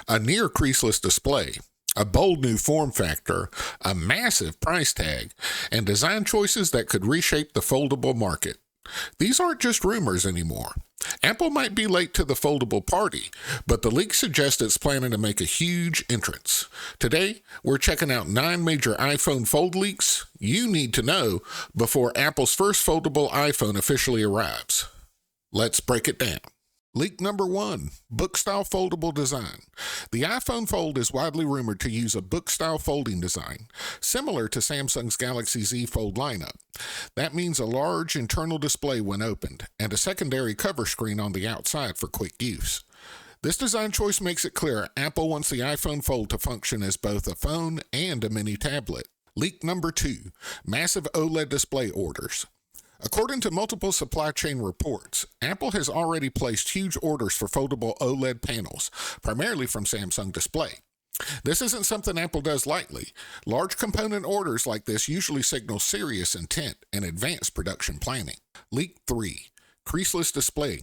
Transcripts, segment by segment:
a near-creaseless display, a bold new form factor, a massive price tag, and design choices that could reshape the foldable market. These aren't just rumors anymore. Apple might be late to the foldable party, but the leak suggests it's planning to make a huge entrance. Today, we're checking out 9 major iPhone fold leaks you need to know before Apple's first foldable iPhone officially arrives. Let's break it down. Leak number 1, book-style foldable design. The iPhone Fold is widely rumored to use a book-style folding design, similar to Samsung's Galaxy Z Fold lineup. That means a large internal display when opened, and a secondary cover screen on the outside for quick use. This design choice makes it clear Apple wants the iPhone Fold to function as both a phone and a mini tablet. Leak number 2, massive OLED display orders. According to multiple supply chain reports, Apple has already placed huge orders for foldable OLED panels, primarily from Samsung Display. This isn't something Apple does lightly. Large component orders like this usually signal serious intent and advanced production planning. Leak 3, creaseless display.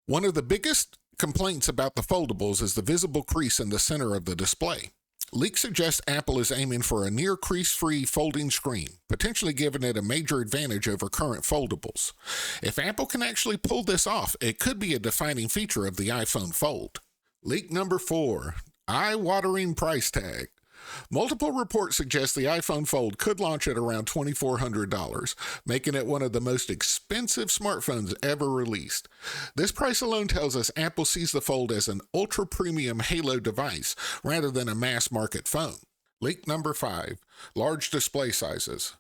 One of the biggest complaints about the foldables is the visible crease in the center of the display. Leaks suggest Apple is aiming for a near crease-free folding screen, potentially giving it a major advantage over current foldables. If Apple can actually pull this off, it could be a defining feature of the iPhone Fold. Leak number 4, eye-watering price tag. Multiple reports suggest the iPhone Fold could launch at around $2,400, making it one of the most expensive smartphones ever released. This price alone tells us Apple sees the Fold as an ultra-premium halo device rather than a mass-market phone. Leak number 5, large display sizes.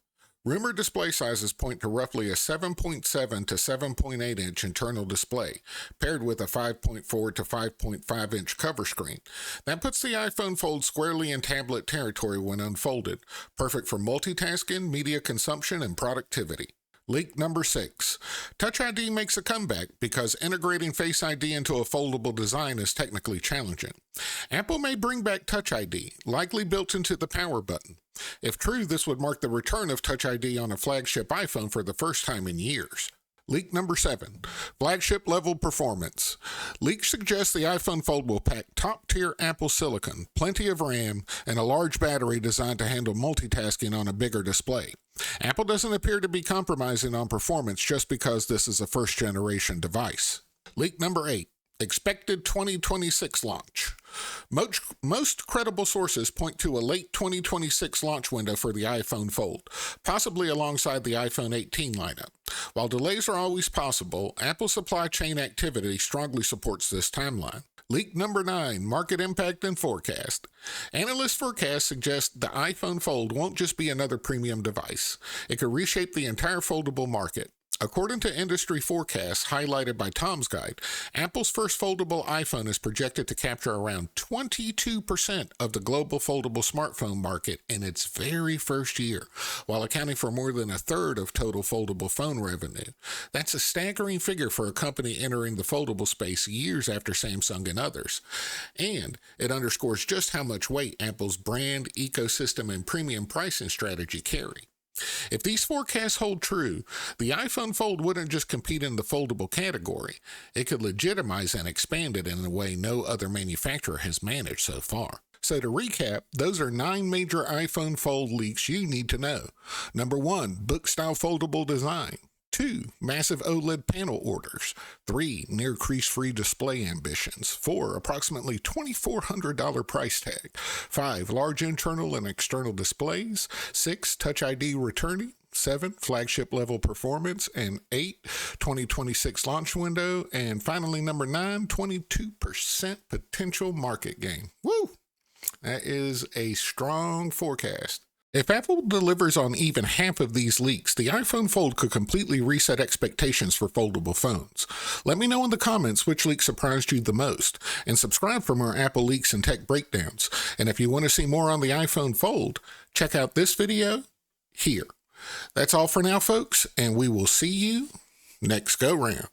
Rumored display sizes point to roughly a 7.7 to 7.8 inch internal display, paired with a 5.4 to 5.5 inch cover screen. That puts the iPhone Fold squarely in tablet territory when unfolded, perfect for multitasking, media consumption, and productivity. Leak number 6, Touch ID makes a comeback because integrating Face ID into a foldable design is technically challenging. Apple may bring back Touch ID, likely built into the power button. If true, this would mark the return of Touch ID on a flagship iPhone for the first time in years. Leak number 7, flagship level performance. Leaks suggest the iPhone Fold will pack top-tier Apple silicon, plenty of RAM, and a large battery designed to handle multitasking on a bigger display. Apple doesn't appear to be compromising on performance just because this is a first-generation device. Leak number 8, expected 2026 launch. Most credible sources point to a late 2026 launch window for the iPhone Fold, possibly alongside the iPhone 18 lineup. While delays are always possible, Apple's supply chain activity strongly supports this timeline. Leak number 9, market impact and forecast. Analyst forecasts suggest the iPhone Fold won't just be another premium device. It could reshape the entire foldable market. According to industry forecasts highlighted by Tom's Guide, Apple's first foldable iPhone is projected to capture around 22% of the global foldable smartphone market in its very first year, while accounting for more than a third of total foldable phone revenue. That's a staggering figure for a company entering the foldable space years after Samsung and others. And it underscores just how much weight Apple's brand, ecosystem, and premium pricing strategy carry. If these forecasts hold true, the iPhone Fold wouldn't just compete in the foldable category. It could legitimize and expand it in a way no other manufacturer has managed so far. So to recap, those are 9 major iPhone Fold leaks you need to know. Number 1, book-style foldable design. 2, massive OLED panel orders. 3, near crease-free display ambitions. 4, approximately $2,400 price tag. 5, large internal and external displays. 6, Touch ID returning. 7, flagship level performance. And 8, 2026 launch window. And finally, number 9, 22% potential market gain. Woo! That is a strong forecast. If Apple delivers on even half of these leaks, the iPhone Fold could completely reset expectations for foldable phones. Let me know in the comments which leak surprised you the most, and subscribe for more Apple leaks and tech breakdowns. And if you want to see more on the iPhone Fold, check out this video here. That's all for now, folks, and we will see you next go round.